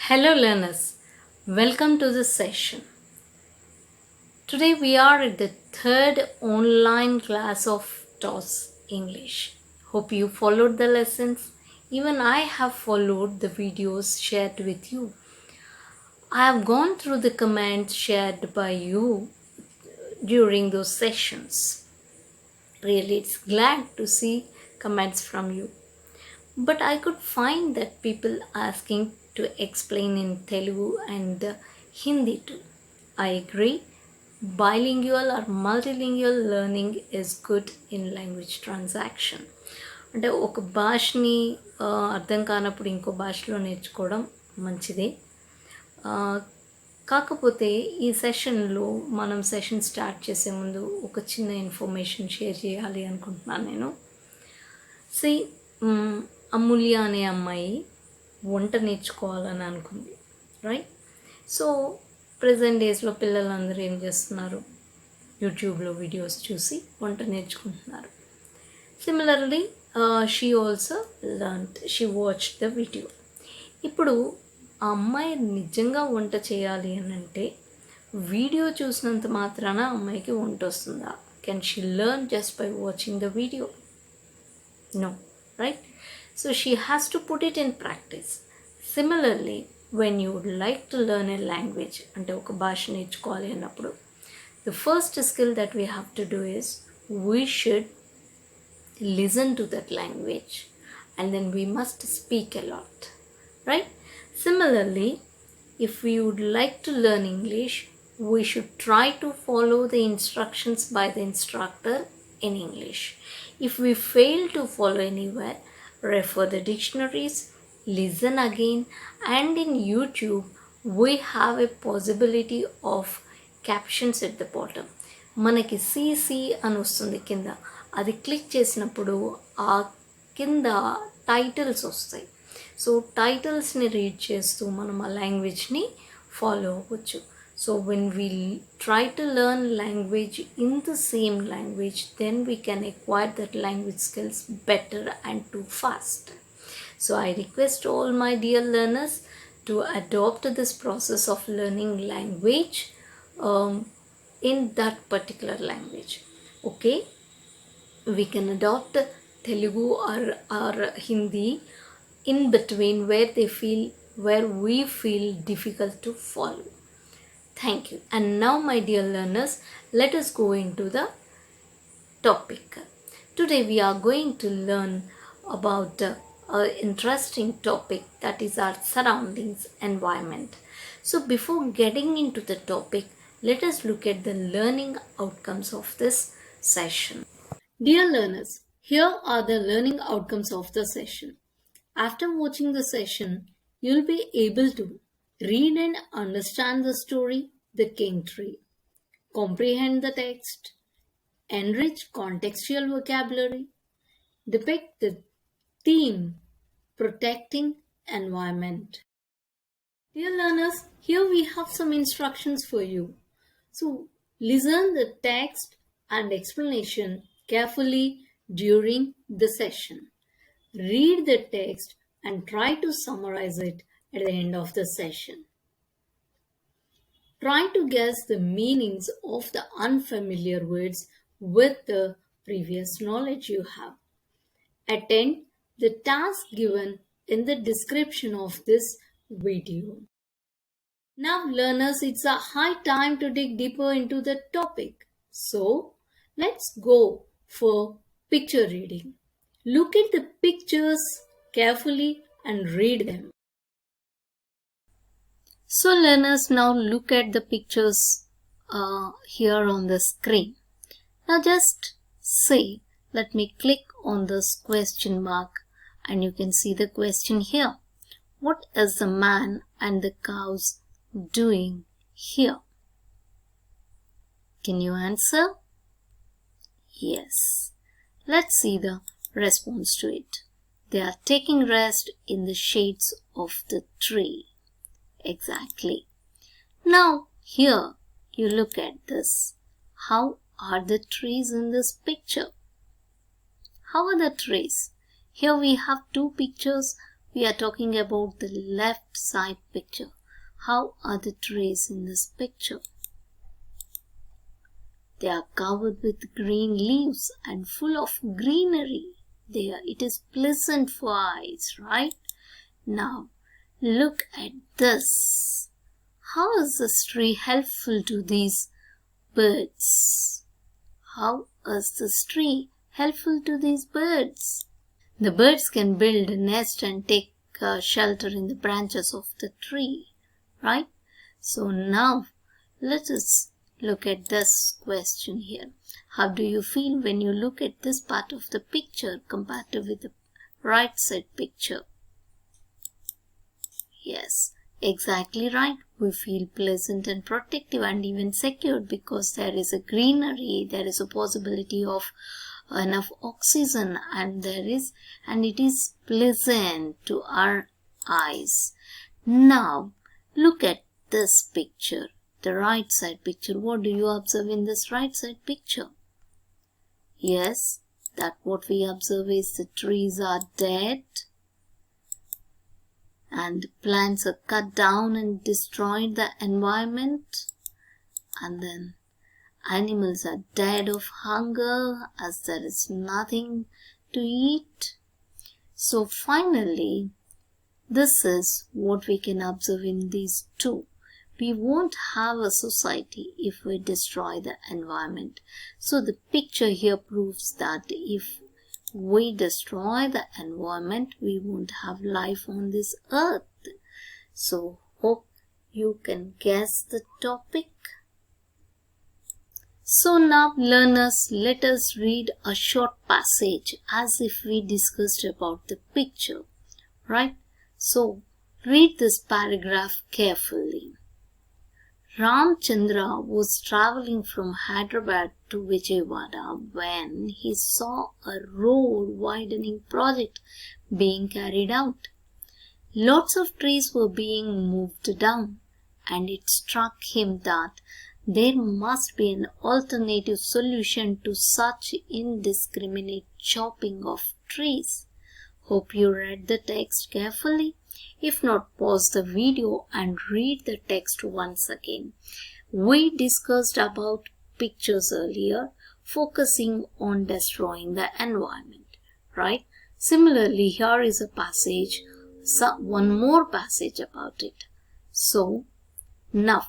Hello learners, welcome to this session. Today we are at the third online class of TOS English. Hope you followed the lessons. Even I have followed the videos shared with you. I have gone through the comments shared by you during those sessions. Really, it's glad to see comments from you. But I could find that people asking to explain in Telugu and Hindi too. I agree. Bilingual or multilingual learning is good in language transaction. అంటే ఒక భాషని అర్థం కానప్పుడు ఇంకో భాషలో నేర్చుకోవడం మంచిదే. కాకపోతే ఈ సెషన్లో మనం సెషన్ స్టార్ట్ చేసే ముందు ఒక చిన్న ఇన్ఫర్మేషన్ షేర్ చేయాలి అనుకుంటున్నాను నేను. అమూల్య అనే అమ్మాయి వంట నేర్చుకోవాలని అనుకుంది, రైట్? సో ప్రజెంట్ డేస్లో పిల్లలందరూ ఏం చేస్తున్నారు? యూట్యూబ్లో వీడియోస్ చూసి వంట నేర్చుకుంటున్నారు. Similarly she also she watched the video. ఇప్పుడు ఆ అమ్మాయి నిజంగా వంట చేయాలి అని అంటే వీడియో చూసినంత మాత్రాన అమ్మాయికి వంట వస్తుందా? Can she learn just by watching the video? No, right? So she has to put it in practice. Similarly, when you would like to learn a language, ante oka bhasha నేర్చుకోవాలి అన్నప్పుడు the first skill that we have to do is we should listen to that language and then we must speak a lot, right? Similarly, if we would like to learn English, we should try to follow the instructions by the instructor in English. If we fail to follow anywhere, refer the dictionaries, listen again, and in YouTube we have a possibility of captions at the bottom. మనకి CC అని వస్తుంది కింద, అది click చేసినప్పుడు ఆ కింద titles వస్తాయి. So టైటిల్స్ని read చేస్తూ మనం ఆ లాంగ్వేజ్ని ఫాలో అవ్వచ్చు. So when we try to learn language in the same language, then we can acquire that language skills better and too fast. So I request all my dear learners to adopt this process of learning language in that particular language. Okay? We can adopt Telugu or Hindi in between where we feel difficult to follow. Thank you. And now, my dear learners, let us go into the topic. Today we are going to learn about an interesting topic, that is our surroundings, environment. So before getting into the topic, let us look at the learning outcomes of this session. Dear learners, here are the learning outcomes of the session. After watching the session, you'll be able to read and understand the story, The King Tree. Comprehend the text. Enrich contextual vocabulary. Depict the theme, protecting environment. Dear learners, here we have some instructions for you. So listen the text and explanation carefully during the session. Read the text and try to summarize it at the end of the session. Try to guess the meanings of the unfamiliar words with the previous knowledge you have. Attend the task given in the description of this video. Now learners, it's a high time to dig deeper into the topic. So let's go for picture reading. Look at the pictures carefully and read them. So learners, now look at the pictures here on the screen. Now just say, let me click on this question mark and you can see the question here. What is the man and the cows doing here? Can you answer? Yes. Let's see the response to it. They are taking rest in the shades of the tree. Exactly. Now here you look at this. How are the trees in this picture? How are the trees? Here we have two pictures. we are talking about the left side picture. How are the trees in this picture? They are covered with green leaves and full of greenery. It is pleasant for eyes, right? Now, look at this. How is this tree helpful to these birds? How is this tree helpful to these birds? The birds can build a nest and take shelter in the branches of the tree, right? So now, let us look at this question here. How do you feel when you look at this part of the picture compared to with the right side picture? Yes, exactly right. We feel pleasant and protective and even secured because there is a greenery, there is a possibility of enough oxygen, and it is pleasant to our eyes. Now, look at this picture, the right side picture. What do you observe in this right side picture? Yes, that what we observe is the trees are dead and plants are cut down and destroyed the environment, and then animals are dead of hunger as there is nothing to eat. So finally, this is what we can observe in these two. We won't have a society if we destroy the environment. So the picture here proves that if we destroy the environment, we won't have life on this earth. So hope you can guess the topic. So now learners, let us read a short passage as if we discussed about the picture, right? So read this paragraph carefully. Ramchandra was traveling from Hyderabad to Vijayawada when he saw a road widening project being carried out. Lots of trees were being moved down, and it struck him that there must be an alternative solution to such indiscriminate chopping of trees. Hope you read the text carefully. If not, pause the video and read the text once again. We discussed about pictures earlier, focusing on destroying the environment, right? Similarly, here is a passage, one more passage about it. So, now,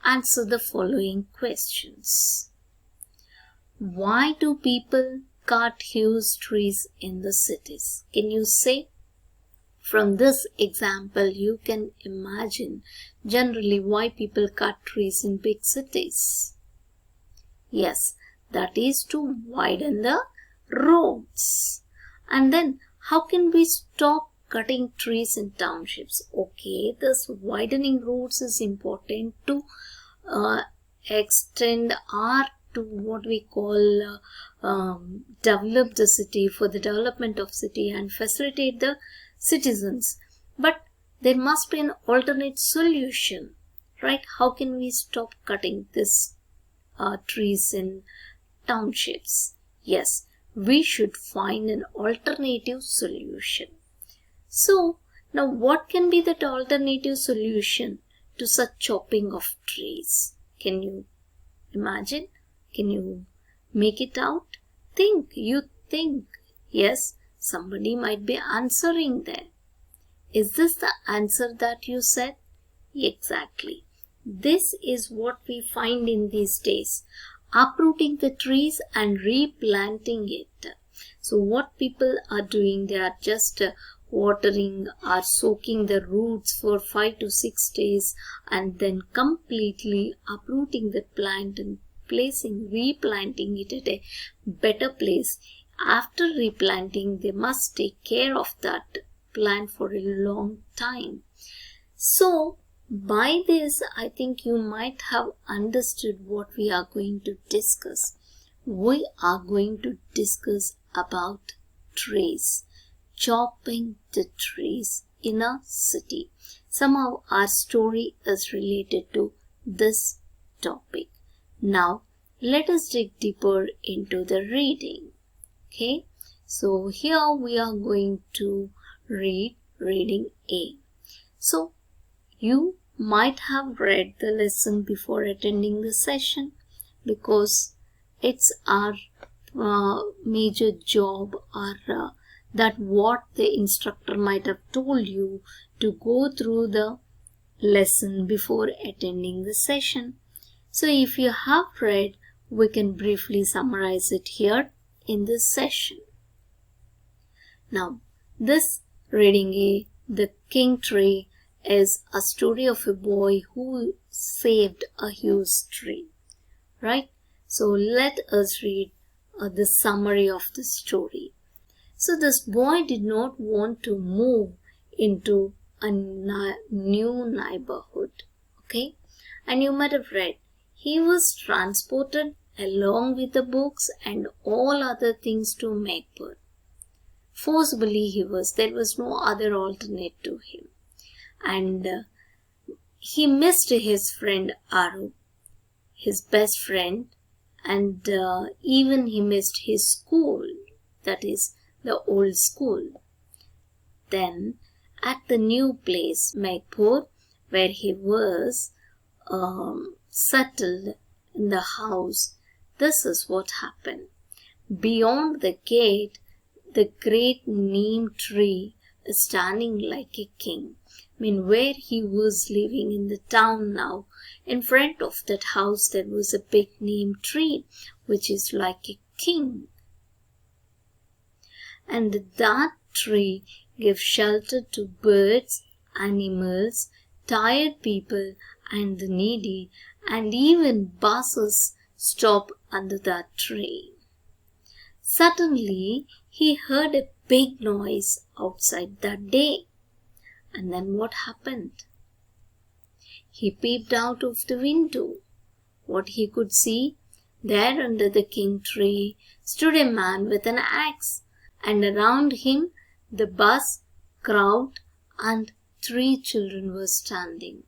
answer the following questions. Why do people cut huge trees in the cities? Can you say? From this example, you can imagine generally why people cut trees in big cities. Yes, that is to widen the roads. And then, how can we stop cutting trees in townships? Okay, this widening roads is important to extend or to what we call develop the city, for the development of city and facilitate the citizens. But there must be an alternate solution, right? How can we stop cutting this trees in townships? Yes, we should find an alternative solution. So now what can be that alternative solution to such chopping of trees? Can you imagine? Can you make it out? Think. Yes, somebody might be answering there. Is this the answer that you said? Exactly. This is what we find in these days. Uprooting the trees and replanting it. So what people are doing, they are just watering or soaking the roots for 5 to 6 days and then completely uprooting the plant and replanting it at a better place. After replanting, they must take care of that plant for a long time. So by this, I think you might have understood what we are going to discuss. We are going to discuss about trees, chopping the trees in a city. Somehow our story is related to this topic. Now, let us dig deeper into the reading. Okay, so here we are going to read reading A. So, you might have read the lesson before attending the session because it's our major job or that what the instructor might have told you to go through the lesson before attending the session. So if you have read, we can briefly summarize it here in this session. Now, this reading A, The King Tree, is a story of a boy who saved a huge tree, right? So let us read the summary of the story. So this boy did not want to move into a new neighborhood, okay? And you might have read, he was transported along with the books and all other things to Maypur. Forcibly there was no other alternate to him. And he missed his friend Aru, his best friend, and even he missed his school, that is the old school. Then at the new place, Maypur, where he was settled in the house, this is what happened. Beyond the gate, the great neem tree is standing like a king. I mean, where he was living in the town now, in front of that house there was a big neem tree, which is like a king. And that tree gives shelter to birds, animals, tired people, and the needy, and even buses stop under that tree. Suddenly, he heard a big noise outside that day. And then what happened? He peeped out of the window. What he could see, there under the king tree stood a man with an axe, and around him the bus, crowd, and 3 children were standing.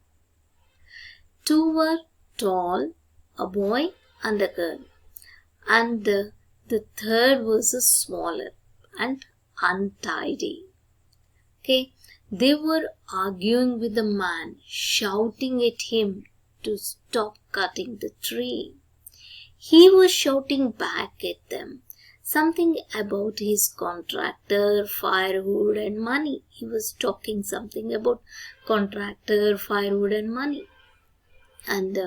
2 were tall, a boy and a girl, and the third was a smaller and untidy. Okay, they were arguing with the man, shouting at him to stop cutting the tree. He was shouting back at them something about his contractor, firewood, and money. He was talking something about contractor, firewood, and money. And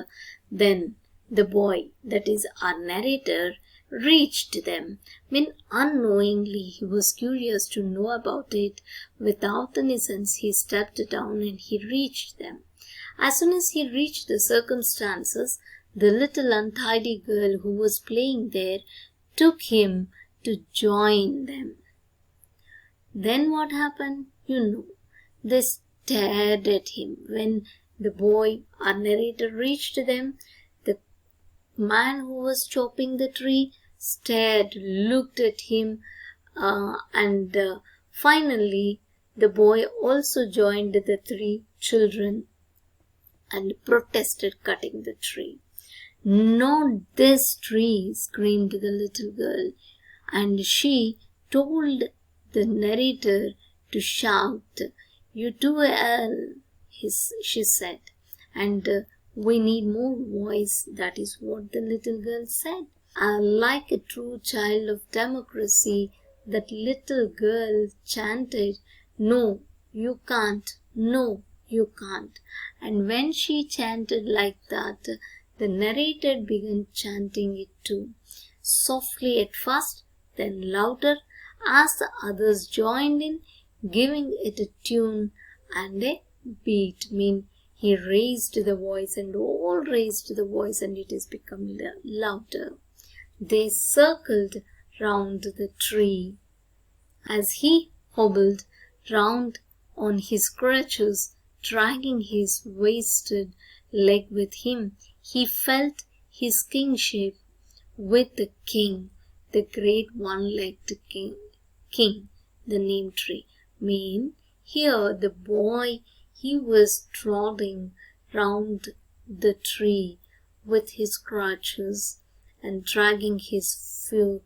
then the boy, that is our narrator, reached them. I mean, unknowingly, he was curious to know about it. Without any sense, he stepped down and he reached them. As soon as he reached the circumstances, the little untidy girl who was playing there took him to join them. Then what happened? You know, they stared at him. When the boy, our narrator, reached them, the man who was chopping the tree stared, looked at him, and finally the boy also joined the 3 children and protested cutting the tree. "Not this tree," screamed the little girl, and she told the narrator to shout. "You do well," she said, and we need more voice. That is what the little girl said. Like a true child of democracy, that little girl chanted, "No, you can't. No, you can't." And when she chanted like that, the narrator began chanting it too, softly at first, then louder as the others joined in, giving it a tune and a beat. He raised the voice and all raised the voice, and it has become louder. They circled round the tree. As he hobbled round on his crutches, dragging his wasted leg with him, he felt his kingship with the king, the great one-legged king, the neem tree. Here the boy, he was trotting round the tree with his crutches and dragging his foot,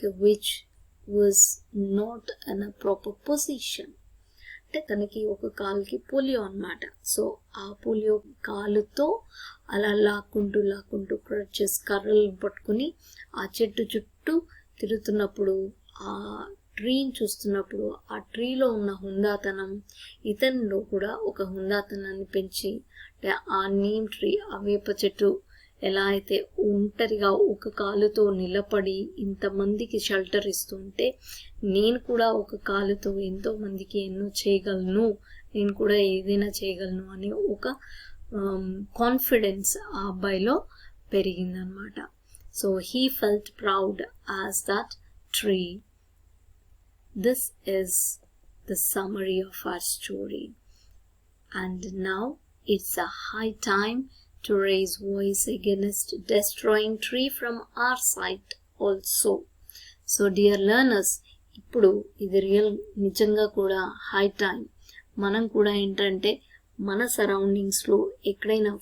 which was not in a proper position. అంటే తనకి ఒక కాలుకి polio అన్నమాట. So ఆ polio కాలుతో అలా లాక్కుంటూ crutches కర్రలను పట్టుకుని ఆ చెట్టు చుట్టూ తిరుగుతున్నప్పుడు ఆ ట్రీని చూస్తున్నప్పుడు ఆ ట్రీలో ఉన్న హుందాతనం ఇతనిలో కూడా ఒక హుందాతనాన్ని పెంచి, అంటే ఆ నీమ్ ట్రీ, ఆ వేప చెట్టు ఎలా అయితే ఒంటరిగా ఒక కాలుతో నిలబడి ఇంతమందికి షెల్టర్ ఇస్తుంటే, నేను కూడా ఒక కాలుతో ఎంతో మందికి ఎన్నో చేయగలను, నేను కూడా ఏదైనా చేయగలను అనే ఒక కాన్ఫిడెన్స్ ఆ అబ్బాయిలో పెరిగిందనమాట. So he felt proud as that tree. This is the summary of our story. And now it's a high time to raise voice against destroying tree from our side also. So dear learners, ఇప్పుడు ఇది నిజంగా కూడా high time. మనం కూడా ఏంటంటే మన సరౌండింగ్స్లో ఎక్కడైనా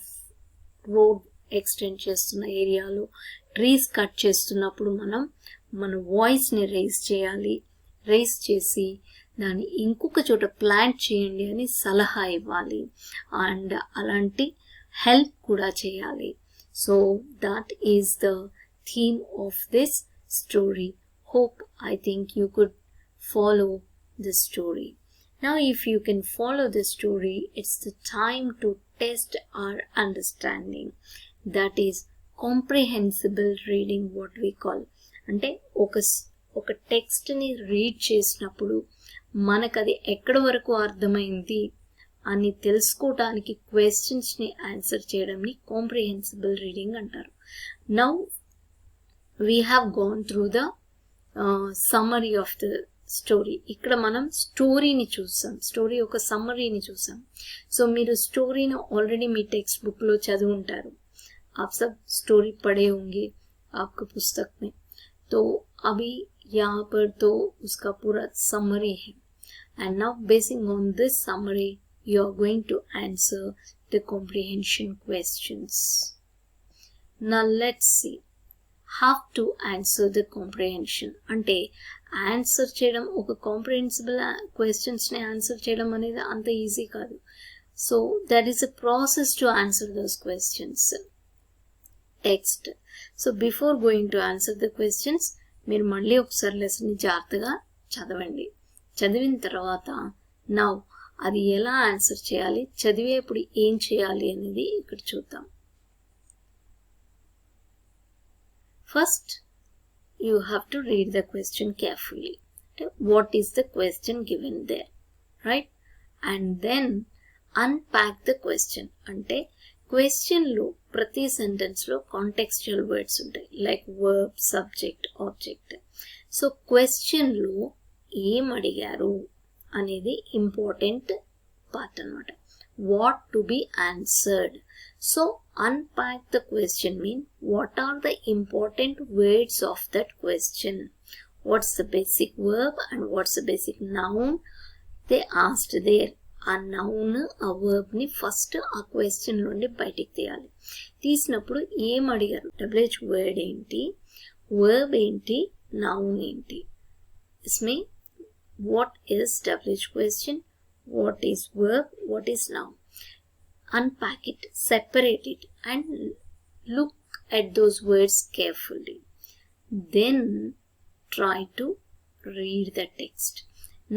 రోడ్ ఎక్స్టెండ్ చేస్తున్న ఏరియాలో ట్రీస్ కట్ చేస్తున్నప్పుడు మన వాయిస్ని రైజ్ చేసి దాన్ని ఇంకొక చోట ప్లాంట్ చేయండి అని సలహా ఇవ్వాలి, అండ్ అలాంటి హెల్ప్ కూడా చేయాలి. So that is the theme of this story. Hope I think you could follow the story. Now if you can follow the story, it's the time to test our understanding. That is comprehensible reading, what we call. అంటే ఒక టెక్స్ట్ని read చేసినప్పుడు మనకు అది ఎక్కడి వరకు అర్థమైంది అని తెలుసుకోవడానికి క్వశ్చన్స్ని ఆన్సర్ చేయడంని కాంప్రిహెన్సిబుల్ రీడింగ్ అంటారు. Now we have gone through the summary of the story. ఇక్కడ మనం స్టోరీని చూసాం, స్టోరీ ఒక సమ్మరీని చూసాం. సో మీరు స్టోరీని ఆల్రెడీ మీ టెక్స్ట్ బుక్లో చదివి ఉంటారు. आप सब स्टोरी पढ़े होंगे आपके पुस्तक में, तो अभी यहाँ पर तो उसका पूरा समरी है. And now basing on this summary, you are going to answer the comprehension questions. Now let's see how to answer the comprehension. అంటే ఆన్సర్ చేయడం, ఒక కాంప్రిహెన్సిబుల్ క్వశ్చన్స్ని ఆన్సర్ చేయడం అనేది అంత ఈజీ కాదు. So that is a process to answer those questions. Text. So before going to answer the questions, మీరు మళ్ళీ ఒకసారి లెసన్ని జాగ్రత్తగా చదవండి. చదివిన తర్వాత నౌ అది ఎలా ఆన్సర్ చేయాలి, చదివేప్పుడు ఏం చేయాలి అనేది ఇక్కడ చూద్దాం. First you have to read the question carefully. What is the question given there, right? And then unpack the question. అంటే క్వశ్చన్ లో ప్రతి సెంటెన్స్ లో కాంటెక్స్చువల్ వర్డ్స్ ఉంటాయి, like verb, subject, object. So question లో ఏం అడిగారు అనేది ఇంపార్టెంట్ పార్ట్ అన్నమాట. What to be answered. So unpack the question mean what are the important words of that question, what's the basic verb and what's the basic noun they asked there. ఆ noun ఆ verb ని first ఆ question నుండి బయటికి తీయాలి. తీసినప్పుడు ఏం అడిగారు, WH వర్డ్ ఏంటి, verb ఏంటి, noun ఏంటి. इसमें what is WH question, what is verb, what is noun. Unpack it, separate it, and look at those words carefully. Then try to read the text.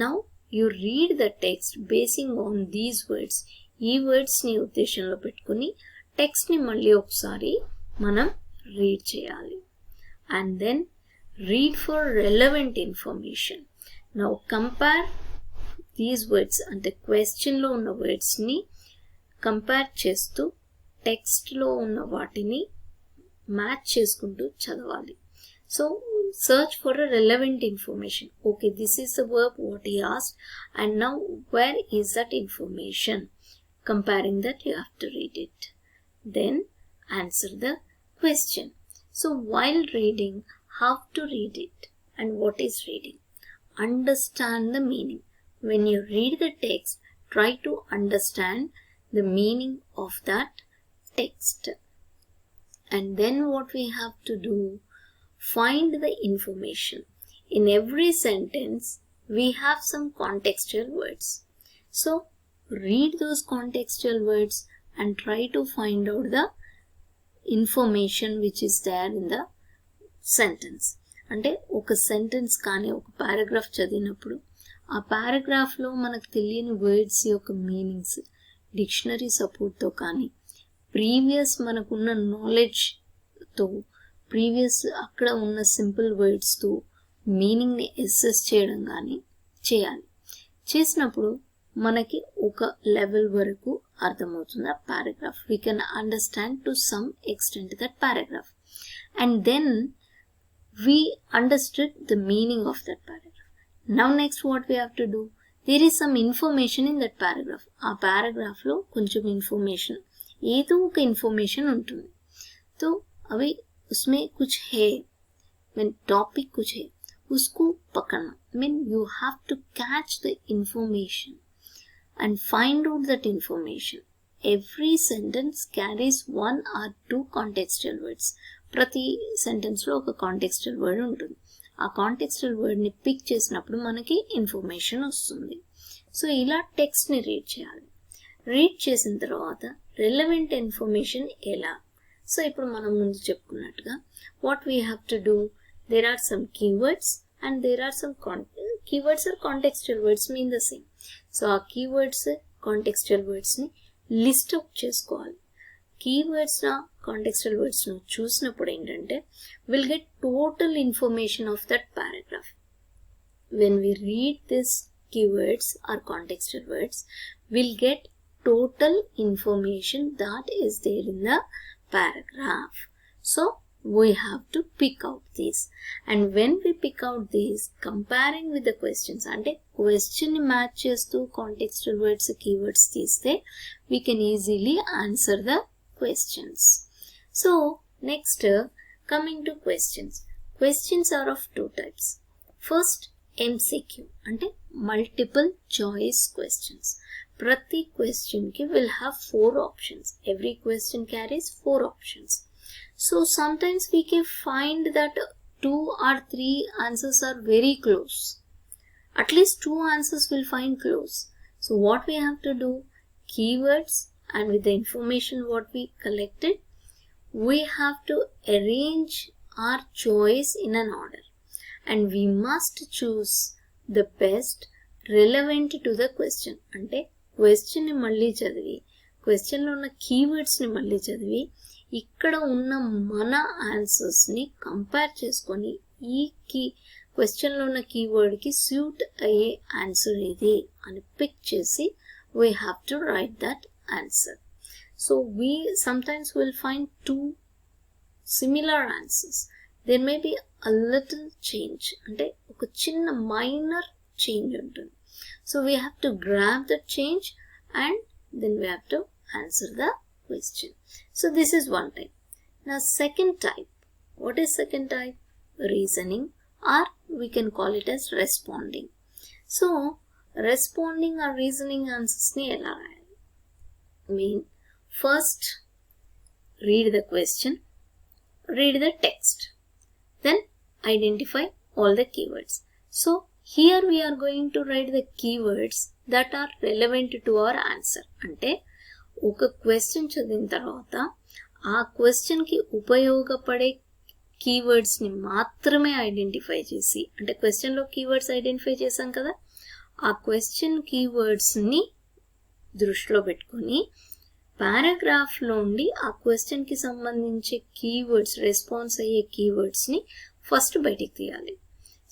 Now you read the text basing on these words. ఈ words ని ఉద్దేశంలో పెట్టుకుని text ని మళ్ళీ ఒకసారి మనం read చేయాలి. And then read for relevant information. Now compare these words, అంటే క్వశ్చన్ లో ఉన్న వర్డ్స్ ని కంపేర్ చేస్తూ టెక్స్ట్లో ఉన్న వాటిని మ్యాచ్ చేసుకుంటూ చదవాలి. So search for a relevant information. Okay, this is the verb what he asked, and now where is that information? Comparing that, you have to read it. Then answer the question. So while reading, how to read it and what is reading? Understand the meaning. When you read the text, try to understand the meaning of that text. And then what we have to do, find the information. In every sentence we have some contextual words. So read those contextual words and try to find out the information which is there in the sentence. అంటే ఒక sentence కానీ ఒక paragraph చదివినప్పుడు ఆ పారాగ్రాఫ్లో మనకు తెలియని words యొక్క meanings dictionary సపోర్ట్తో కానీ ప్రీవియస్ మనకున్న నాలెడ్జ్తో ప్రీవియస్ అక్కడ ఉన్న సింపుల్ వర్డ్స్తో మీనింగ్ని అసెస్ చేయడం కానీ చేయాలి. చేసినప్పుడు మనకి ఒక లెవెల్ వరకు అర్థమవుతుంది ఆ paragraph. We can understand to some extent that paragraph and then we understood the meaning of that paragraph. Now next what we have to do, there is some information in that paragraph. ఆ paragraph లో కొంచెం information ఏదో ఒక information ఉంటుంది. तो अभी उसमें कुछ है, mean topic कुछ है, उसको पकड़ना, mean you have to catch the information and find out that information. Every sentence carries one or two contextual words. ప్రతి సెంటెన్స్లో ఒక కాంటెక్స్చువల్ వర్డ్ ఉంటుంది. ఆ కాంటెక్స్చువల్ వర్డ్ని పిక్ చేసినప్పుడు మనకి ఇన్ఫర్మేషన్ వస్తుంది. సో ఇలా టెక్స్ట్ని రీడ్ చేయాలి. రీడ్ చేసిన తర్వాత రిలవెంట్ ఇన్ఫర్మేషన్ ఎలా? సో ఇప్పుడు మనం ముందు చెప్పుకున్నట్టుగా what we have to do, there are some keywords and there are some keywords are contextual words mean the same. So ఆ కీవర్డ్స్ కాంటెక్స్చువల్ వర్డ్స్ని లిస్ట్ అవుట్ చేసుకోవాలి. కీవర్డ్స్ కాంటెక్స్చువల్ వర్డ్స్ చూసినప్పుడు ఏంటంటే will get total information of that paragraph. When we read this keywords are contextual words will get total information that is there in the paragraph. So we have to pick out these, and when we pick out these, comparing with the questions, అంటే question ని match చేస్తూ contextual words keywords తీస్తే we can easily answer the questions. So next, coming to questions. Questions are of two types. First, MCQ అంటే multiple choice questions. ప్రతి question కి will have 4 options. Every question carries 4 options. So sometimes we can find that 2 or 3 answers are very close. At least 2 answers will find close. So what we have to do, keywords and with the information what we collected, we have to arrange our choice in an order, and we must choose the best relevant to the question. అంటే question ని మళ్ళీ చదివి క్వశ్చన్లో ఉన్న కీవర్డ్స్ని మళ్ళీ చదివి ఇక్కడ ఉన్న మన ఆన్సర్స్ని కంపేర్ చేసుకొని ఈ క్వశ్చన్లో ఉన్న కీవర్డ్కి సూట్ అయ్యే ఆన్సర్ ఏది అని పిక్ చేసి we have to write that answer. So we sometimes will find 2 similar answers. There may be a little change, అంటే ఒక చిన్న minor change ఉంటుంది. So we have to grab that change and then we have to answer the question. So this is one type. Now second type. What is second type? Reasoning, or we can call it as responding. So responding or reasoning answers ni ela rayali? Mean first read the question, read the text, then identify all the keywords. So here we are going to write the keywords that are relevant to our answer. అంటే ఒక question చదివిన తర్వాత ఆ క్వశ్చన్కి ఉపయోగపడే కీవర్డ్స్ని మాత్రమే identify చేసి, అంటే క్వశ్చన్లో కీవర్డ్స్ ఐడెంటిఫై చేసాం కదా, ఆ క్వశ్చన్ కీవర్డ్స్ని దృష్టిలో పెట్టుకొని పారాగ్రాఫ్లో ఉండి ఆ క్వశ్చన్కి సంబంధించే కీవర్డ్స్, రెస్పాన్స్ అయ్యే కీవర్డ్స్ని ఫస్ట్ బయటికి తీయాలి.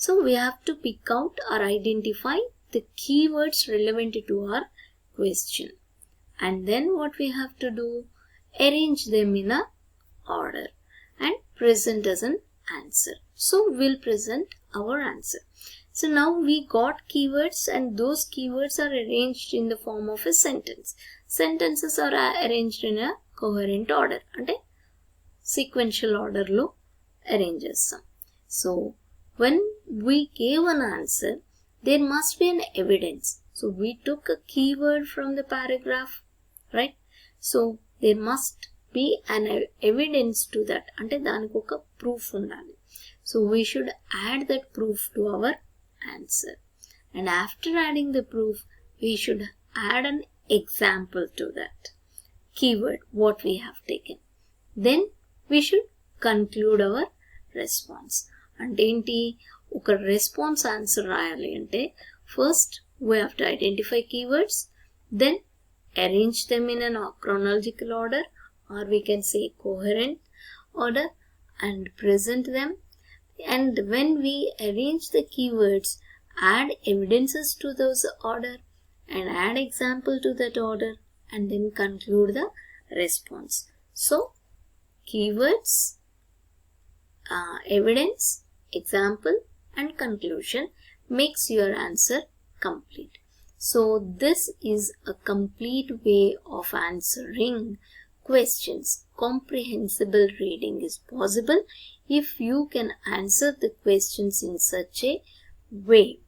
So we have to pick out or identify the keywords relevant to our question. And then what we have to do, arrange them in a order and present as an answer. So we'll present our answer. So now we got keywords and those keywords are arranged in the form of a sentence. Sentences are arranged in a coherent order. అంటే sequential order లో arrange చేస్తాం. So when we gave an answer, there must be an evidence. So we took a keyword from the paragraph, right? So there must be an evidence to that. అంటే దానికి ఒక proof ఉండాలి. So we should add that proof to our answer. And after adding the proof, we should add an example to that keyword what we have taken. Then we should conclude our response. అంటే ఏంటి, ఒక response answer రాయాలి అంటే first we have to identify keywords, then arrange them in a chronological order, or we can say coherent order, and present them. And when we arrange the keywords, add evidences to those order and add example to that order, and then conclude the response. So keywords, evidence, example and conclusion makes your answer complete. So this is a complete way of answering questions. Comprehensible reading is possible if you can answer the questions in such a way.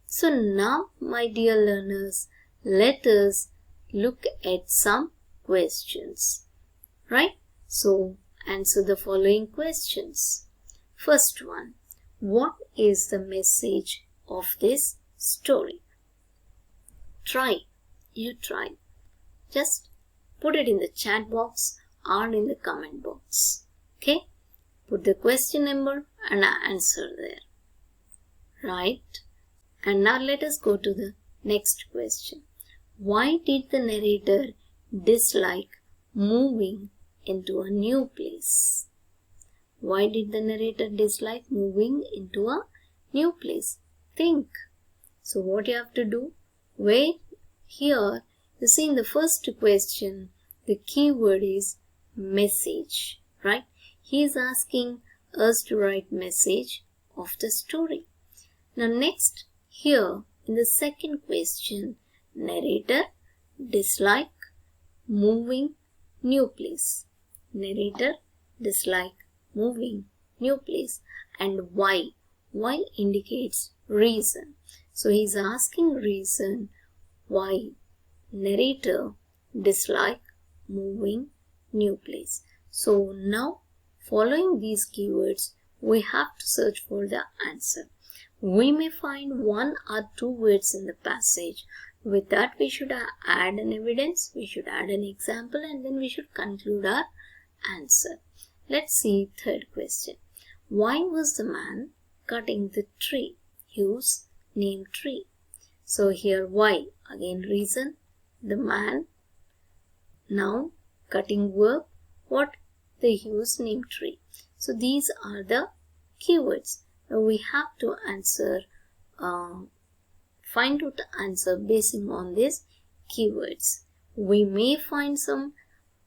So now, my dear learners, let us look at some questions, right? So answer the following questions. First one, what is the message of this story? Try. Just put it in the chat box or in the comment box. Okay? Put the question number and answer there. Right? And now let us go to the next question. Why did the narrator dislike moving into a new place? Why did the narrator dislike moving into a new place? Think. So what you have to do? Wait, here you see in the first question the keyword is message, right? He is asking us to write message of the story. Now next, here in the second question, narrator dislike moving new place. Narrator dislike moving new place, and why? Why indicates reason. So he is asking reason why narrator dislike moving new place. So now, following these keywords, we have to search for the answer. We may find one or two words in the passage. With that, we should add an evidence, we should add an example, and then we should conclude our answer. Let's see third question. Why was the man cutting the tree? Use name tree. So here why? Again reason. The man, noun, cutting verb, what? The use name tree. So these are the keywords. Now we have to answer, find out the answer basing on these keywords. We may find some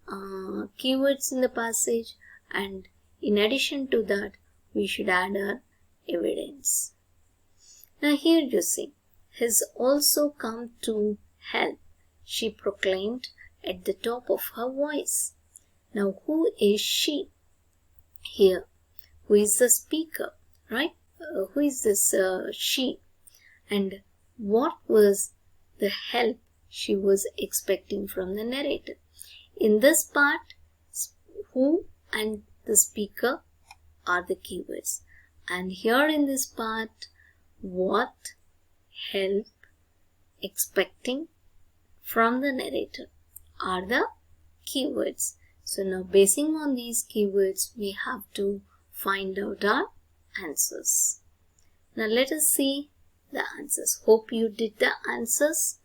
keywords in the passage, and in addition to that, we should add our evidence. Now here you see, has also come to help, she proclaimed at the top of her voice. Now who is she? Here, who is the speaker, right? Who is this she? And what was the help she was expecting from the narrator? In this part, who and the speaker are the keywords. And here in this part, what, help, expecting from the narrator are the keywords. So now basing on these keywords, we have to find out our answers. Now let us see the answers. Hope you did the answers.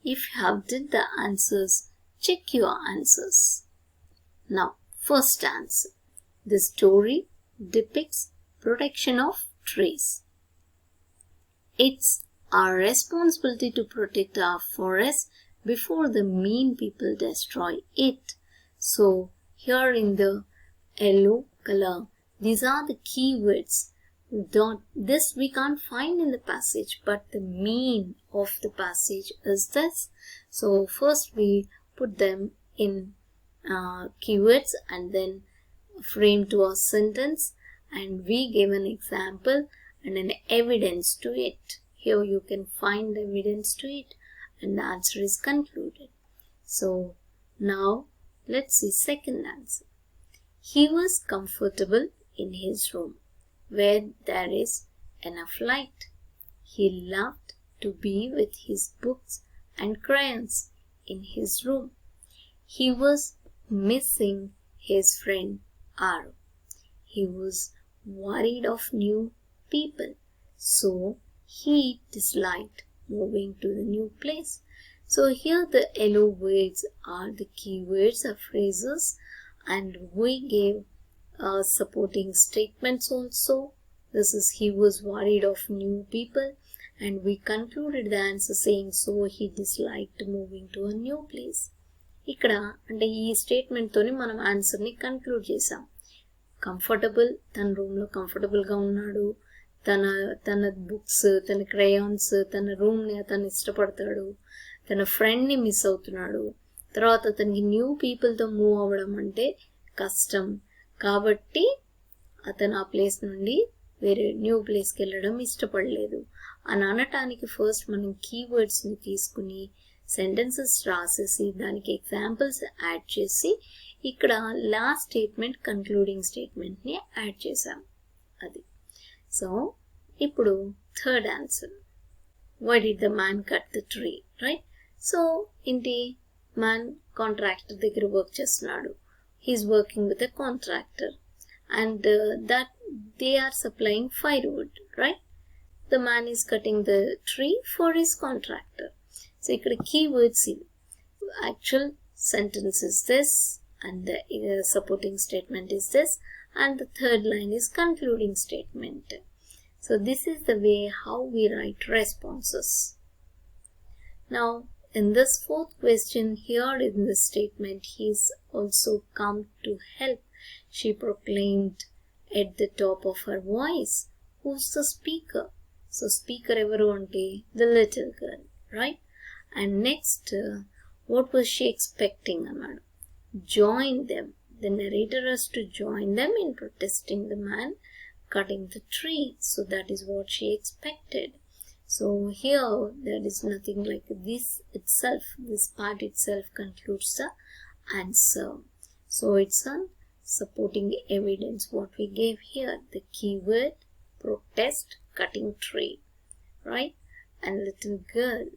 If you have did the answers, check your answers. Now, first answer. The story depicts protection of trees. It's our responsibility to protect our forest before the mean people destroy it. So here in the yellow color, these are the keywords. This we can't find in the passage, but the mean of the passage is this. So first we put them in keywords and then frame to a sentence, and we give an example and an evidence to it. Here you can find evidence to it, and the answer is concluded. So now let's see second answer. He was comfortable in his room where there is enough light. He loved to be with his books and crayons in his room. He was missing his friend Aro. He was worried of new people, so he disliked moving to the new place. So here the yellow words are the keywords or phrases, and we gave supporting statements also. This is he was worried of new people, and we concluded the answer saying so he disliked moving to a new place. ఇక్కడ అంటే ఈ statement తోని మనం answer ని conclude చేసాం. Comfortable, తన room లో comfortable గా ఉన్నాడు, తన బుక్స్, తన క్రేయాన్స్, తన రూమ్ ని అతను ఇష్టపడతాడు, తన ఫ్రెండ్ ని మిస్ అవుతున్నాడు, తర్వాత అతనికి న్యూ పీపుల్ తో మూవ్ అవ్వడం అంటే కష్టం, కాబట్టి అతను ఆ ప్లేస్ నుండి వేరే న్యూ ప్లేస్కి వెళ్ళడం ఇష్టపడలేదు అని అనటానికి ఫస్ట్ మనం కీవర్డ్స్ ని తీసుకుని సెంటెన్సెస్ రాసేసి దానికి ఎగ్జాంపుల్స్ యాడ్ చేసి ఇక్కడ లాస్ట్ స్టేట్మెంట్ కన్క్లూడింగ్ స్టేట్మెంట్ ని యాడ్ చేసాం. అది సో ఇప్పుడు third answer, why did the man cut the tree, right? So ఏంటి, మ్యాన్ కాంట్రాక్టర్ దగ్గర వర్క్ చేస్తున్నాడు. He's working with a contractor and that they are supplying firewood, right? The man is cutting the tree for his contractor. So ikkada keywords ivi. Actual sentence is this, and the supporting statement is this, and the third line is concluding statement. So this is the way how we write responses. Now in this fourth question, here in this statement, he's also come to help. She proclaimed at the top of her voice. Who's the speaker? So speaker evaru ante the little girl, right? And next, what was she expecting, Amadu? Join them. The narrator has to join them in protesting the man cutting the tree. So that is what she expected. So here there is nothing like this itself. This part itself concludes the answer. So it's a supporting evidence what we gave here. The keyword protest, cutting tree, right? And little girl.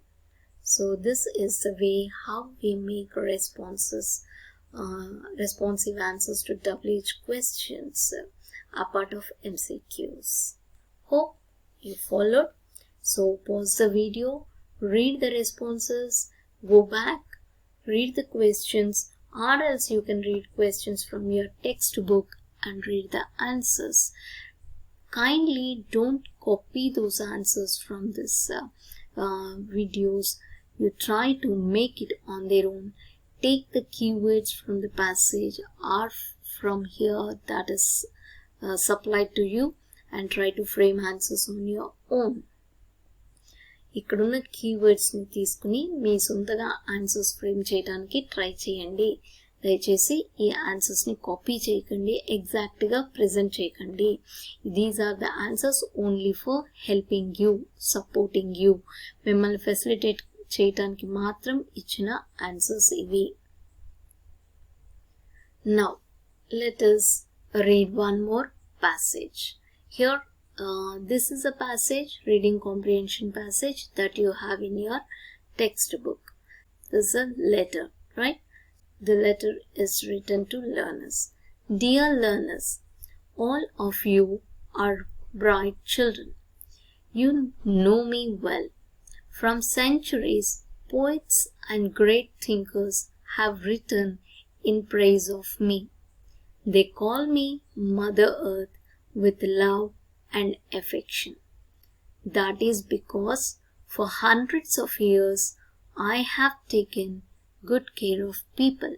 So this is the way how we make responses, responsive answers to WH questions, a part of MCQs. Hope you followed. So pause the video, read the responses, go back, read the questions, or else you can read questions from your textbook and read the answers. Kindly don't copy those answers from this videos. You try to make it on their own. Take the keywords from the passage or from here that is supplied to you and try to frame answers on your own. ఇక్కడున్న కీవర్డ్స్ని తీసుకుని మీ సొంతగా answers frame చేయడానికి try చేయండి. దయచేసి ఈ ఆన్సర్స్ని copy చేయకండి, ఎగ్జాక్ట్గా present చేయకండి. These are the answers only for helping you, supporting you, మిమ్మల్ని ఫెసిలిటేట్ చేయటానికి మాత్రం ఇచ్చిన ఆన్సర్స్ ఇవి. Now let us read one more passage. Here this is a passage, reading comprehension passage that you have in your textbook. This is a letter, right? The letter is written to learners. Dear learners, all of you are bright children. You know me well. From centuries, poets and great thinkers have written in praise of me. They call me Mother Earth with love and affection. That is because for hundreds of years I have taken good care of people,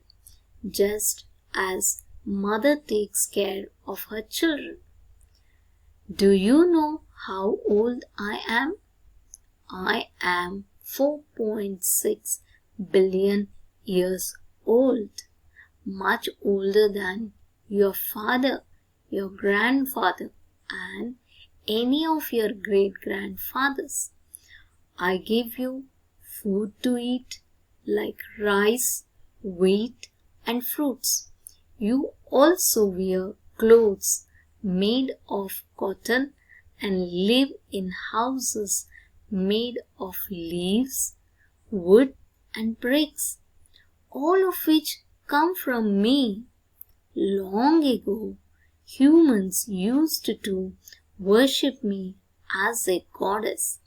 just as mother takes care of her children. Do you know how old I am? I am 4.6 billion years old, much older than your father, your grandfather, and any of your great-grandfathers. I give you food to eat like rice, wheat, and fruits. You also wear clothes made of cotton and live in houses made of leaves, wood and bricks, all of which come from me. Long ago, humans used to worship me as a goddess,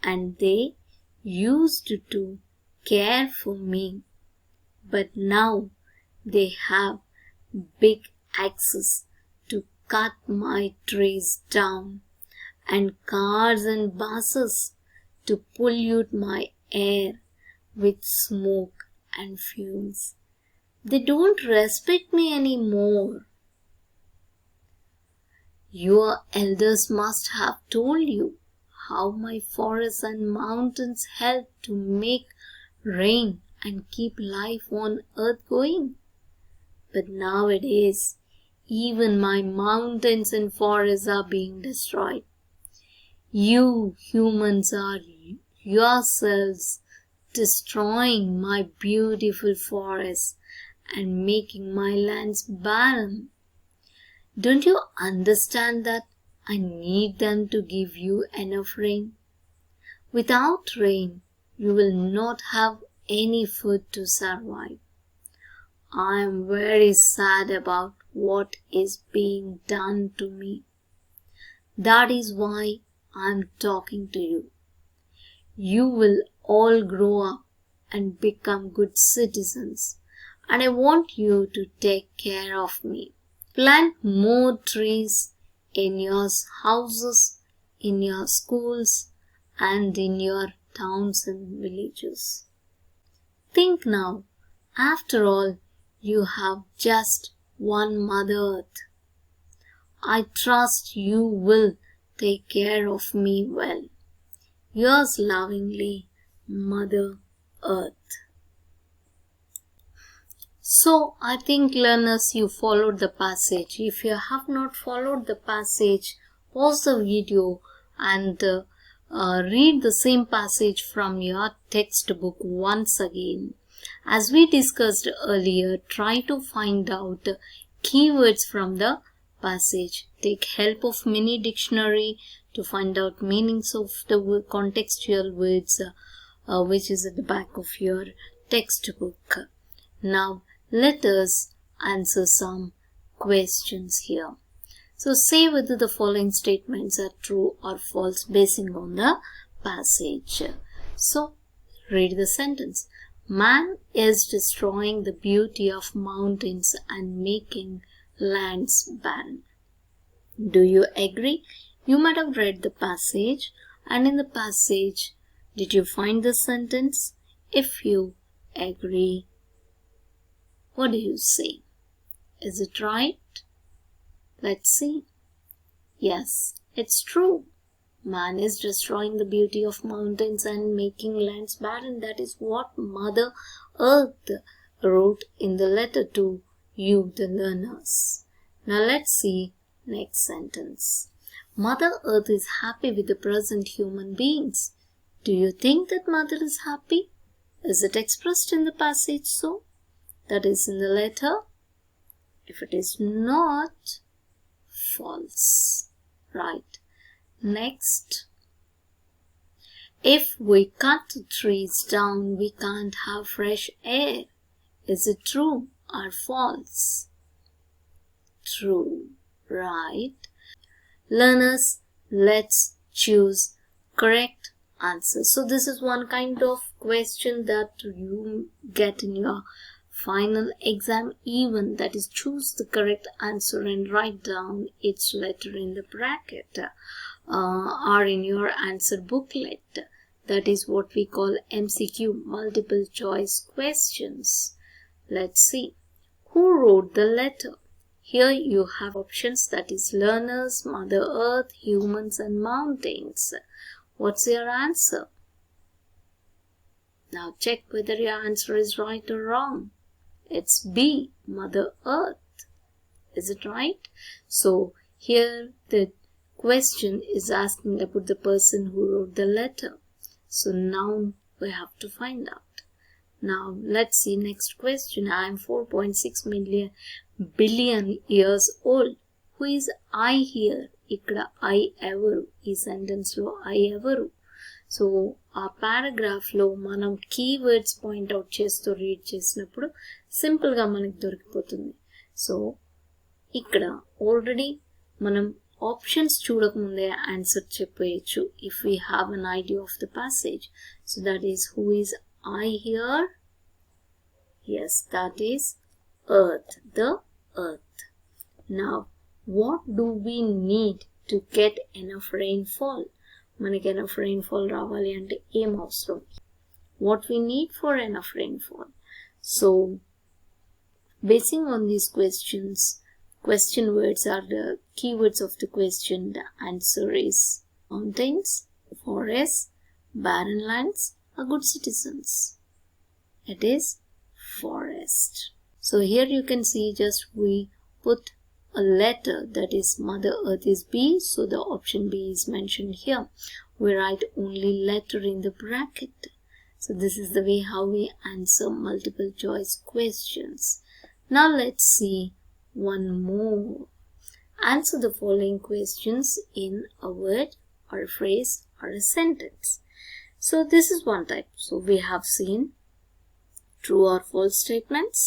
and they used to care for me. But now they have big axes to cut my trees down, and cars and buses to pollute my air with smoke and fumes. They don't respect me anymore. Your elders must have told you how my forests and mountains help to make rain and keep life on earth going. But nowadays, even my mountains and forests are being destroyed. You humans are yourselves destroying my beautiful forests and making my lands barren. Don't you understand that I need them to give you enough rain? Without rain, you will not have any food to survive. I am very sad about what is being done to me. That is why I am talking to you. You will all grow up and become good citizens, and I want you to take care of me. Plant more trees in your houses, in your schools, and in your towns and villages. Think now, after all, you have just one Mother Earth. I trust you will take care of me well. Yours lovingly, Mother Earth. So, I think learners, you followed the passage. If you have not followed the passage, pause the video and read the same passage from your textbook once again. As we discussed earlier, try to find out keywords from the passage. Take help of mini dictionary to find out meanings of the contextual words which is at the back of your textbook. Now, let us answer some questions here. So, say whether the following statements are true or false basing on the passage. So, read the sentence. Man is destroying the beauty of mountains and making lands barren. Do you agree? You might have read the passage, and in the passage, did you find the sentence? If you agree, what do you say? Is it right? Let's see. Yes, it's true. Man is destroying the beauty of mountains and making lands barren. That is what Mother Earth wrote in the letter to you, the learners. Now let's see next sentence. Mother Earth is happy with the present human beings. Do you think that Mother is happy? Is it expressed in the passage so? That is in the letter? If it is not, false. Right. Next. If we cut trees down, we can't have fresh air. Is it true or false? True. Right. Learners, let's choose correct answer. So this is one kind of question that you get in your final exam even, that is, choose the correct answer and write down each letter in the bracket or in your answer booklet. That is what we call MCQ, multiple choice questions. Let's see. Who wrote the letter? Here you have options, that is learners, Mother Earth, humans and mountains. What's your answer? Now check whether your answer is right or wrong. It's B, Mother Earth. Is it right? So here the question is asking about the person who wrote the letter. So now we have to find out. Now let's see next question. I am 4.6 billion years old. Who is I here? Ikkada I evaru. Ee sentence lo I evaru. So ఆ పారాగ్రాఫ్లో మనం keywords point out చేస్తూ read చేసినప్పుడు సింపుల్గా మనకి దొరికిపోతుంది. So ఇక్కడ already మనం options చూడకముందే ఆన్సర్ చెప్పేయచ్చు if we have an idea of the passage. So that is who is I here? Yes, that is earth, the earth. Now, what do we need to get enough rainfall? మనకి enough rainfall రావాలి అంటే ఏం అవసరం? What we need for enough rainfall? So, basing on these questions, question words are the keywords of the question. The answer is mountains, forests, barren lands are good citizens. It is forest. So here you can see just we put a letter, that is Mother Earth is B, so the option B is mentioned here. We write only letter in the bracket. So this is the way how we answer multiple choice questions. Now let's see one more. Answer the following questions in a word or a phrase or a sentence. So this is one type. So we have seen true or false statements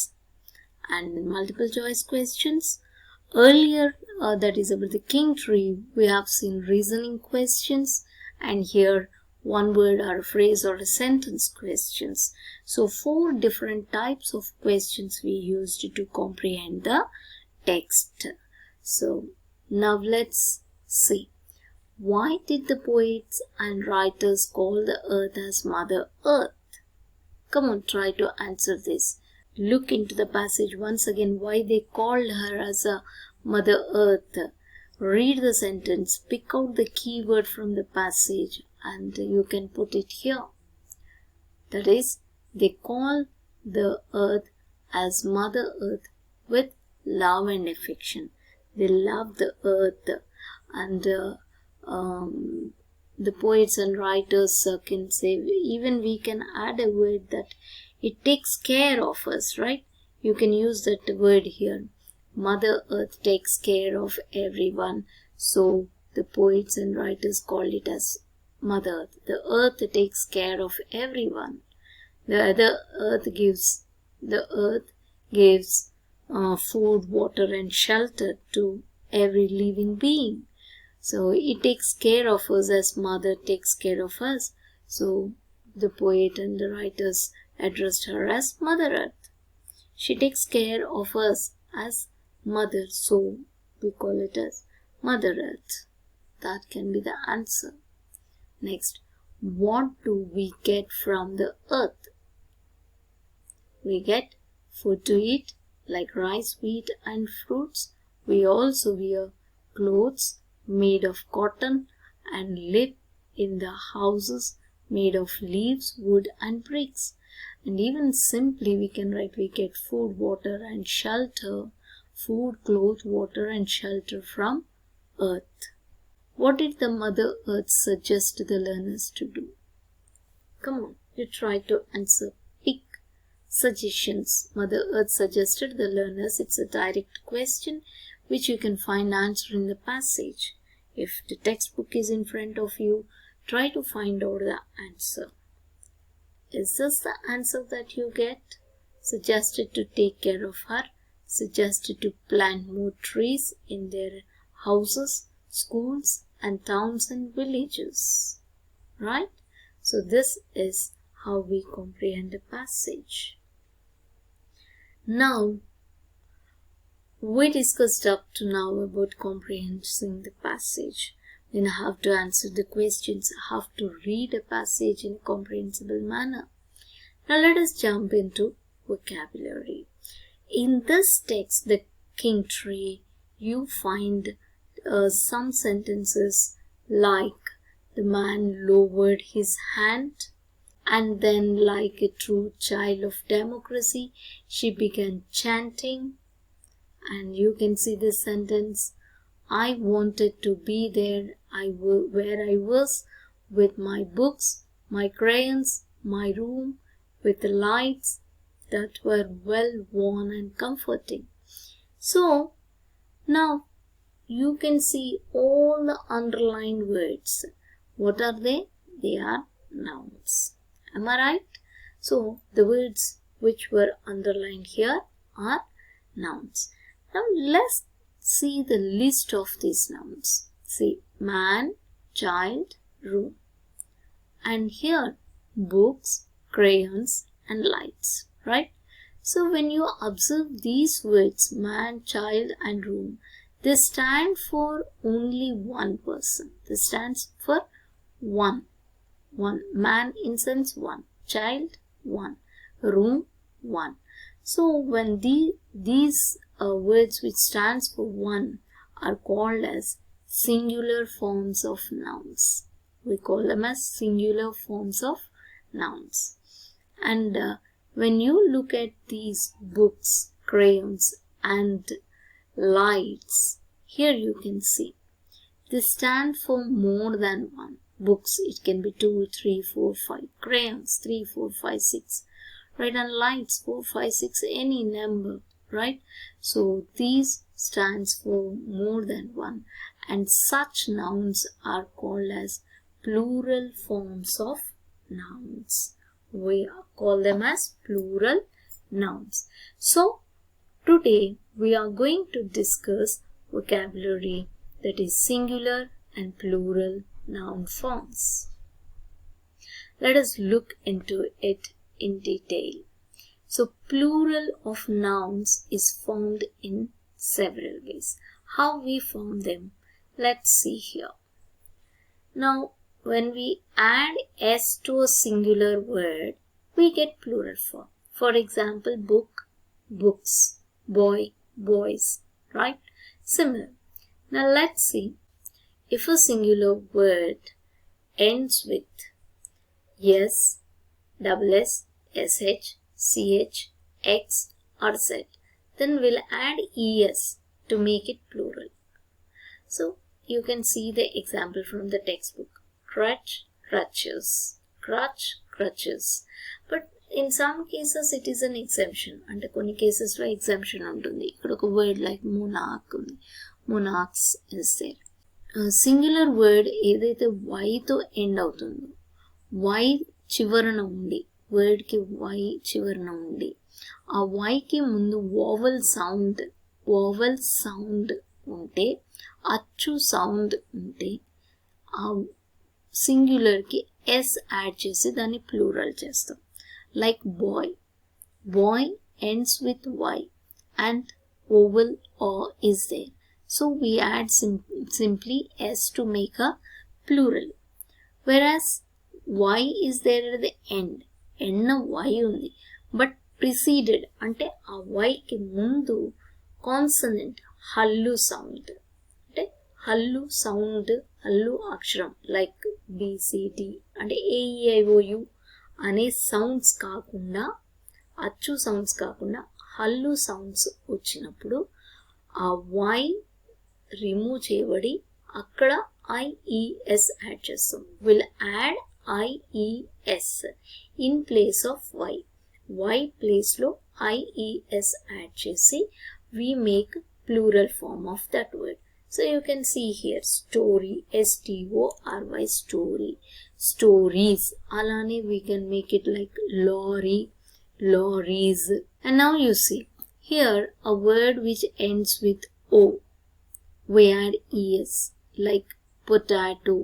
and multiple choice questions. Earlier, that is about the king tree, we have seen reasoning questions, and here one word or a phrase or a sentence questions. So 4 different types of questions we used to comprehend the text. So now let's see. Why did the poets and writers call the earth as Mother Earth? Come on, try to answer this. Look into the passage once again why they called her as a Mother Earth. Read the sentence, pick out the keyword from the passage and you can put it here. That is, they call the earth as Mother Earth with love and affection. They love the earth, and the poets and writers can say, even we can add a word that it takes care of us, right? You can use that word here. Mother Earth takes care of everyone. So the poets and writers call it as Mother Earth. The earth takes care of everyone. The earth gives food, water and shelter to every living being. So it takes care of us as mother takes care of us. So the poet and the writers addressed her as Mother Earth. She takes care of us as mother, so we call it as Mother Earth. That can be the answer. Next, what do we get from the earth? We get food to eat like rice, wheat and fruits. We also wear clothes made of cotton and live in the houses made of leaves, wood and bricks. And even simply we can write we get food, water and shelter. Food, clothes, water and shelter from earth. What did the Mother Earth suggest the learners to do? Come on, you try to answer. Pick suggestions. Mother Earth suggested the learners. It's a direct question which you can find answer in the passage. If the textbook is in front of you, try to find out the answer. Is this the answer that you get? Suggested to take care of her, suggested to plant more trees in their houses, schools and towns and villages. Right? So this is how we comprehend a passage. Now, we discussed up to now about comprehending the passage. Then have to answer the questions, have to read a passage in a comprehensible manner. Now let us jump into vocabulary. In this text, the king tree, you find some sentences like the man lowered his hand, and then like a true child of democracy, she began chanting. And you can see this sentence, I wanted to be there where I was with my books, my crayons, my room with the lights that were well worn and comforting. So now you can see all the underlined words. What are they? They are nouns. Am I right? So the words which were underlined here are nouns. Now let's see the list of these nouns. See, man, child, room. And here, books, crayons, and lights, right? So when you observe these words, man, child, and room, they stand for only one person. They stand for one. One. Man in sense one. Child, one. Room, one. So when these words which stands for one are called as singular forms of nouns. We call them as singular forms of nouns. And when you look at these books, crayons, and lights, here you can see they stand for more than one. Books, it can be 2, 3, 4, 5. Crayons, 3, 4, 5, 6. Right? And lights, 4, 5, 6, any number. Right? So these stands for more than one. And such nouns are called as plural forms of nouns. We call them as plural nouns. So today we are going to discuss vocabulary that is singular and plural noun forms. Let us look into it in detail. So plural of nouns is formed in several ways. How we form them? Let's see here. Now when we add s to a singular word, we get plural form. For example, book, books, boy, boys, right? Similar. Now let's see, if a singular word ends with s, double s, sh, ch, x or z, then we'll add es to make it plural. So you can see the example from the textbook. Crutch, crutches. Crutch, crutches. But in some cases it is an exemption. And కొన్ని cases లో exemption ఉంటుంది. ఇక్కడ ఒక word like monarch ఉంది. Monarchs is there. Singular word ఏదైతే y తో end అవుతుందో, y చివరన ఉండి, word కి y చివరన ఉండి, ఆ y కి ముందు vowel sound ఉంటే, అచ్చు సౌండ్ ఉంటే, ఆ సింగులర్ కి s యాడ్ చేసి దాన్ని ప్లూరల్ చేస్తాం. Like boy. Boy ends with y and vowel is there. So we add simply s to make a plural. Whereas y is there at the end. End y ఉంది. But preceded అంటే ఆ y కి ముందు consonant హల్లు sound. అంటే హల్లు sound, హల్లు అక్షరం like BCD అంటే AEIOU అనే sounds కాకుండా, అచ్చు సౌండ్స్ కాకుండా హల్లు సౌండ్స్ వచ్చినప్పుడు ఆ y రిమూవ్ చేయబడి అక్కడ ఐఈఎస్ యాడ్ చేస్తాం. Will add IES in place of y. y ప్లేస్లో ఐఈఎస్ యాడ్ చేసి we make plural form of that word. So you can see here story, story, story, stories. Alane we can make it like lorry, lorries. And now you see here a word which ends with o. We add es like potato,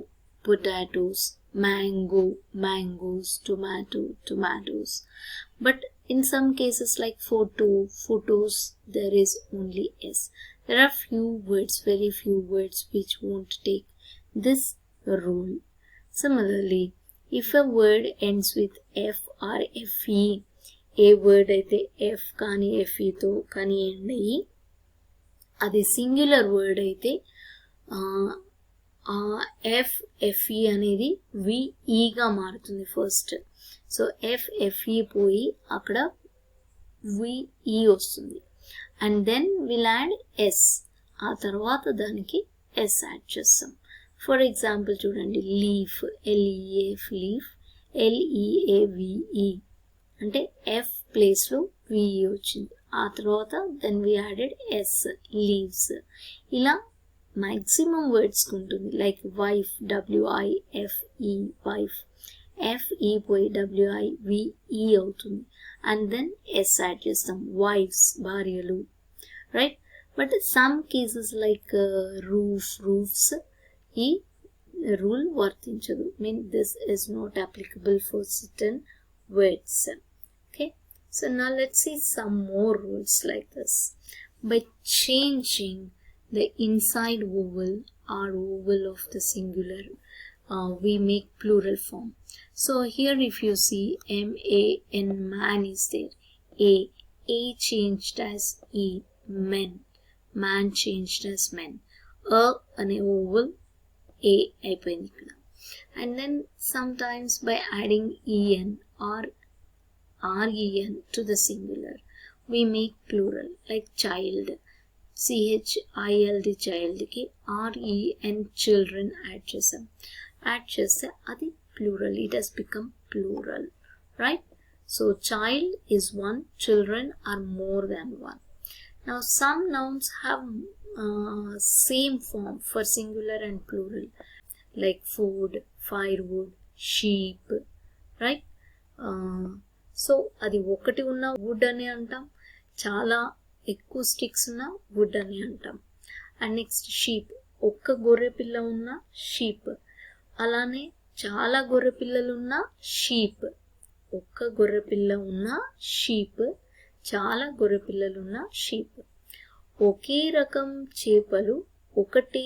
potatoes, mango, mangoes, tomato, tomatoes. But in some cases like photo, photos, there is only s. There are few words, very few words which won't take this rule. Similarly, if a word ends with f or fe, a word aithe f kani fe to kani end ayi, adi singular word aithe F FE అనేది విఈగా మారుతుంది first. So F FE పోయి అక్కడ VE వస్తుంది. And then will add S. ఆ తర్వాత దానికి S add చేస్తాం. ఫర్ ఎగ్జాంపుల్ చూడండి, లీఫ్, ఎల్ఈఏఫ్ లీఫ్, ఎల్ఈఏవిఈ అంటే ఎఫ్ ప్లేస్లో విఈ వచ్చింది. ఆ తర్వాత then we added S, leaves. ఇలా మ్యాక్సిమం వర్డ్స్ ఉంటుంది. Like wife, W I F E wife, FE పోయి WIVE అవుతుంది. అండ్ దెన్ S యాడ్ చేస్తాం, వైఫ్స్, భార్యలు, right. But some cases like roof, roofs ఈ రూల్ వర్తించదు. Mean this is not applicable for certain words. Okay, so now let's see some more rules like this. By changing the inside vowel or vowel of the singular, we make plural form. So here if you see MAN, man is there, A changed as E, men, man changed as men, అనే vowel A అయిపోయింది ఇక్కడ. And then sometimes by adding EN or REN to the singular, we make plural, like child, CHILD, child కి REN children add చేసాం. Add చేస్తే అది plural, it has become plural, right? So child is one, children are more than one. Now some nouns have same form for singular and plural, like food, firewood, sheep, right? So అది ఒకటి ఉన్న would అని అంటాం, చాలా ఎక్కువ sticks ఉన్న would అని అంటాం. అండ్ నెక్స్ట్ షీప్, ఒక్క గొర్రె పిల్ల ఉన్న షీప్. అలానే చాలా గొర్రె పిల్లలు ఉన్న షీప్, ఒక్క గొర్రె పిల్ల ఉన్న షీప్, చాలా గొర్రె పిల్లలు ఉన్న షీప్. ఒకే రకం చేపలు, ఒకటి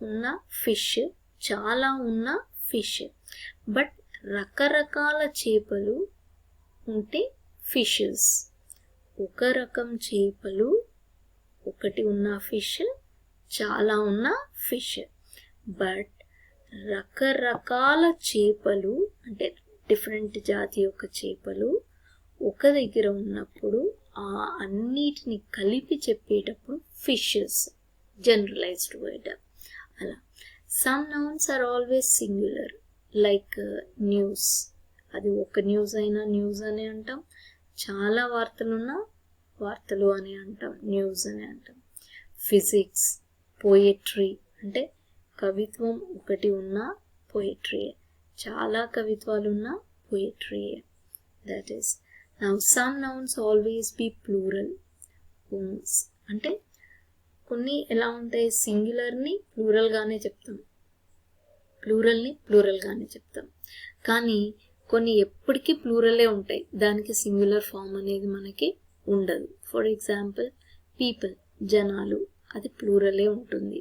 ఉన్న ఫిష్, చాలా ఉన్న ఫిష్. బట్ రకరకాల చేపలు ఉంటే ఫిషెస్. ఒక రకం చేపలు, ఒకటి ఉన్న ఫిష్, చాలా ఉన్న ఫిష్. బట్ రకరకాల చేపలు అంటే డిఫరెంట్ జాతి యొక్క చేపలు ఒక దగ్గర ఉన్నప్పుడు ఆ అన్నిటిని కలిపి చెప్పేటప్పుడు ఫిషెస్, జనరలైజ్డ్ వర్డ్. అలా some nouns are always singular, like news, అది ఒక న్యూస్ అయినా న్యూస్ అని అంటాం, చాలా వార్తలున్నా వార్తలు అని అంటాం, న్యూస్ అని అంటాం. ఫిజిక్స్, పోయట్రీ అంటే కవిత్వం ఒకటి ఉన్న పోయట్రీయే, చాలా కవిత్వాలు ఉన్న పోయట్రీయే. That is. Now some nouns always be plural. అంటే కొన్ని ఎలా ఉంటాయి, సింగులర్ని ప్లూరల్గానే చెప్తాం, ప్లూరల్ని ప్లూరల్గానే చెప్తాం. కానీ కొన్ని ఎప్పటికీ ప్లూరలే ఉంటాయి, దానికి సింగులర్ ఫామ్ అనేది మనకి ఉండదు. ఫర్ ఎగ్జాంపుల్ పీపుల్, జనాలు, అది ప్లూరలే ఉంటుంది.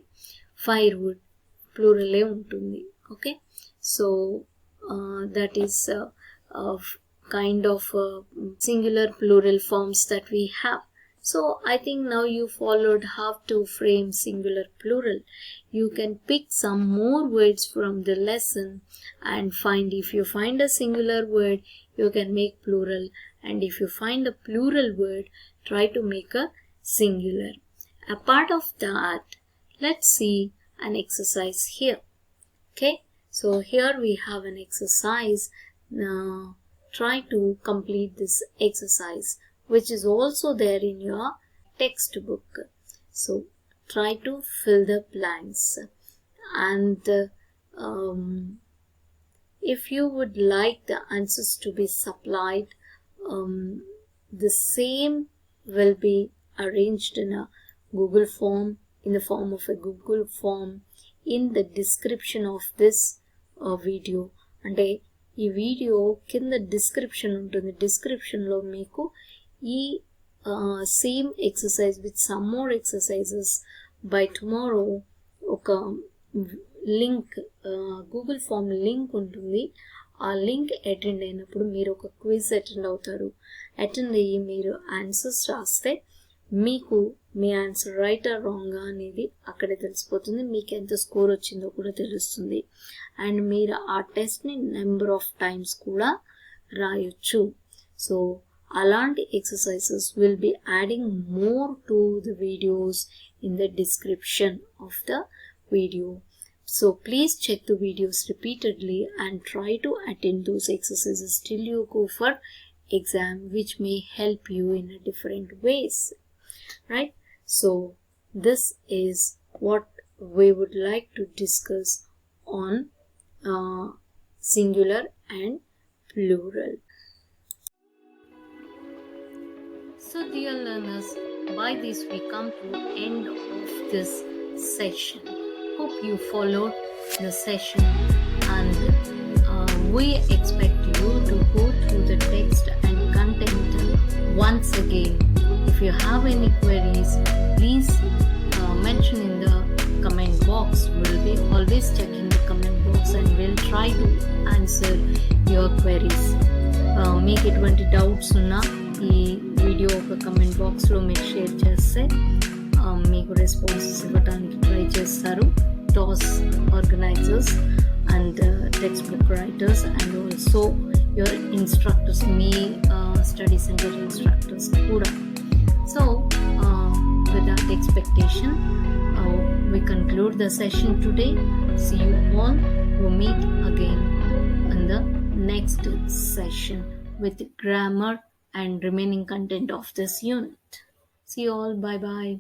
ఫైర్వుడ్ ప్లూరలే ఉంటుంది. Okay, so that is kind of singular plural forms that we have. So I think now you followed how to frame singular plural. You can pick some more words from the lesson and find, if you find a singular word, you can make plural, and if you find a plural word, try to make a singular. Apart of that, let's see an exercise here. Okay, so here we have an exercise. Now try to complete this exercise, which is also there in your textbook. So try to fill the blanks, and if you would like the answers to be supplied, the same will be arranged in a Google form, in the form of a Google form in the description of this video. అంటే ఈ video కింద description ఉంటుంది, డిస్క్రిప్షన్లో మీకు ఈ same exercise with some more exercises by tomorrow ఒక link, Google form link ఉంటుంది. ఆ లింక్ అటెండ్ అయినప్పుడు మీరు ఒక క్విజ్ అటెండ్ అవుతారు. అటెండ్ అయ్యి మీరు ఆన్సర్స్ రాస్తే మీకు మీ ఆన్సర్ రైట్ ఆర్ రాంగా అనేది అక్కడే తెలిసిపోతుంది. మీకు ఎంత స్కోర్ వచ్చిందో కూడా తెలుస్తుంది. అండ్ మీరు ఆ టెస్ట్ని నెంబర్ ఆఫ్ టైమ్స్ కూడా రాయొచ్చు. సో అలాంటి exercises will be adding more to the videos in the description of the video. So please check the videos repeatedly and try to attend those exercises till you go for exam, which may help you in a different ways, right? So this is what we would like to discuss on singular and plural. So dear learners, by this we come to end of this session. Hope you followed the session, and we expect you to go through the text and content once again. If you have any queries, please mention in the comment box. We'll be always checking the comment box and we'll try to answer your queries. మీకు ఎటువంటి doubts ఉన్నా ఈ video ఒక comment బాక్స్లో మీరు share చేస్తే మీకు responses ఇవ్వడానికి ట్రై చేస్తారు TAs organisers and textbook writers and also your instructors, మీ స్టడీ సెంటర్ ఇన్స్ట్రక్టర్స్ కూడా. So with that expectation, we conclude the session today. See you all. We'll meet again in the next session with grammar and remaining content of this unit. See you all. Bye bye.